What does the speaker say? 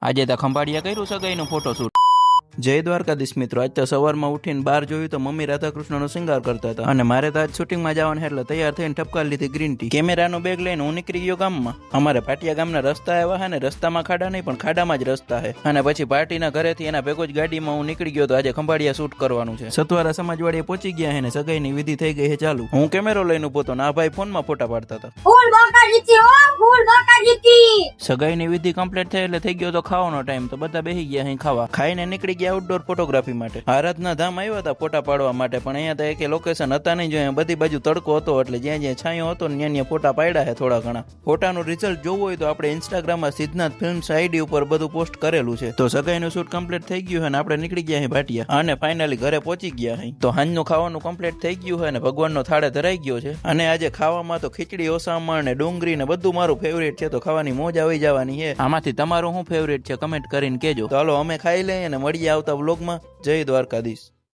આજે તો ખંભાળિયા કર્યું સગાઈનું ફોટોશૂટ। જય દ્વારકાધીશ મિત્રો, આજ તો સવારમાં ઉઠીને બહાર જોયું તો મમ્મી રાધાકૃષ્ણનો શિંગાર કરતા હતા અને મારે તો આજ શૂટિંગમાં જવાનું એટલે તૈયાર થઈને ટપકા લીધી ગ્રીન ટી, કેમેરાનું બેગ લઈને હું નીકળી ગયો ગામમાં। અમારે પાટિયા ગામના રસ્તા આવ્યા હે ને રસ્તામાં ખાડા નહીં પણ ખાડામાં જ રસ્તા હે અને પછી પાર્ટીના ઘરેથી એના ભેગો જ ગાડીમાં હું નીકળી ગયો તો આજે ખંભાળિયા શૂટ કરવાનું છે। સતવારા સમાજવાડીએ પહોંચી ગયા હે ને સગાઈની વિધિ થઈ ગઈ છે ચાલુ। હું કેમેરો લઈને ઉભો તો ને આ ભાઈ ફોનમાં ફોટા પાડતા હતા। સગાઈની વિધિ કમ્પ્લીટ થઈ એટલે થઈ ગયો તો ખાવાનો ટાઈમ, તો બધા બેસી ગયા અહીં ખાવા। ખાઈને નીકળી ગયા આઉટડોર ફોટોગ્રાફી માટે। આરાધના ધામ આવ્યા હતા ફોટા પાડવા માટે પણ અહીંયા તો એક લોકેશન હતા નહીં, જો બધી બાજુ તડકો હતો એટલે જ્યાં જ્યાં છાંયો હતો ને ત્યાં ફોટા પાડ્યા છે થોડા ઘણા। ફોટાનું રિઝલ્ટ જોવું હોય તો આપણે ઇન્સ્ટાગ્રામમાં સિદ્ધનાથ ફિલ્મ્સ આઈડી ઉપર બધું પોસ્ટ કરેલું છે। તો સગાઈનું શૂટ કમ્પ્લીટ થઈ ગયું છે અને આપણે નીકળી ગયા અહીં ભાટિયા અને ફાઇનલી ઘરે પહોંચી ગયા અહીં। તો હાંજનું ખાવાનું કમ્પ્લીટ થઈ ગયું છે અને ભગવાનનો થાળે ધરાઈ ગયો છે અને આજે ખાવામાં તો ખીચડી ઓસામણ ને ડુંગળી ને બધું મારું ફેવરેટ છે, તો ખાવાની મોજ આવી જવાની છે। આમાંથી તમારું શું ફેવરેટ છે કમેન્ટ કરીને કહેજો। તો હાલો અમે ખાઈ લઈએ અને મળીએ આવતા વ્લોગમાં। જય દ્વારકાધીશ।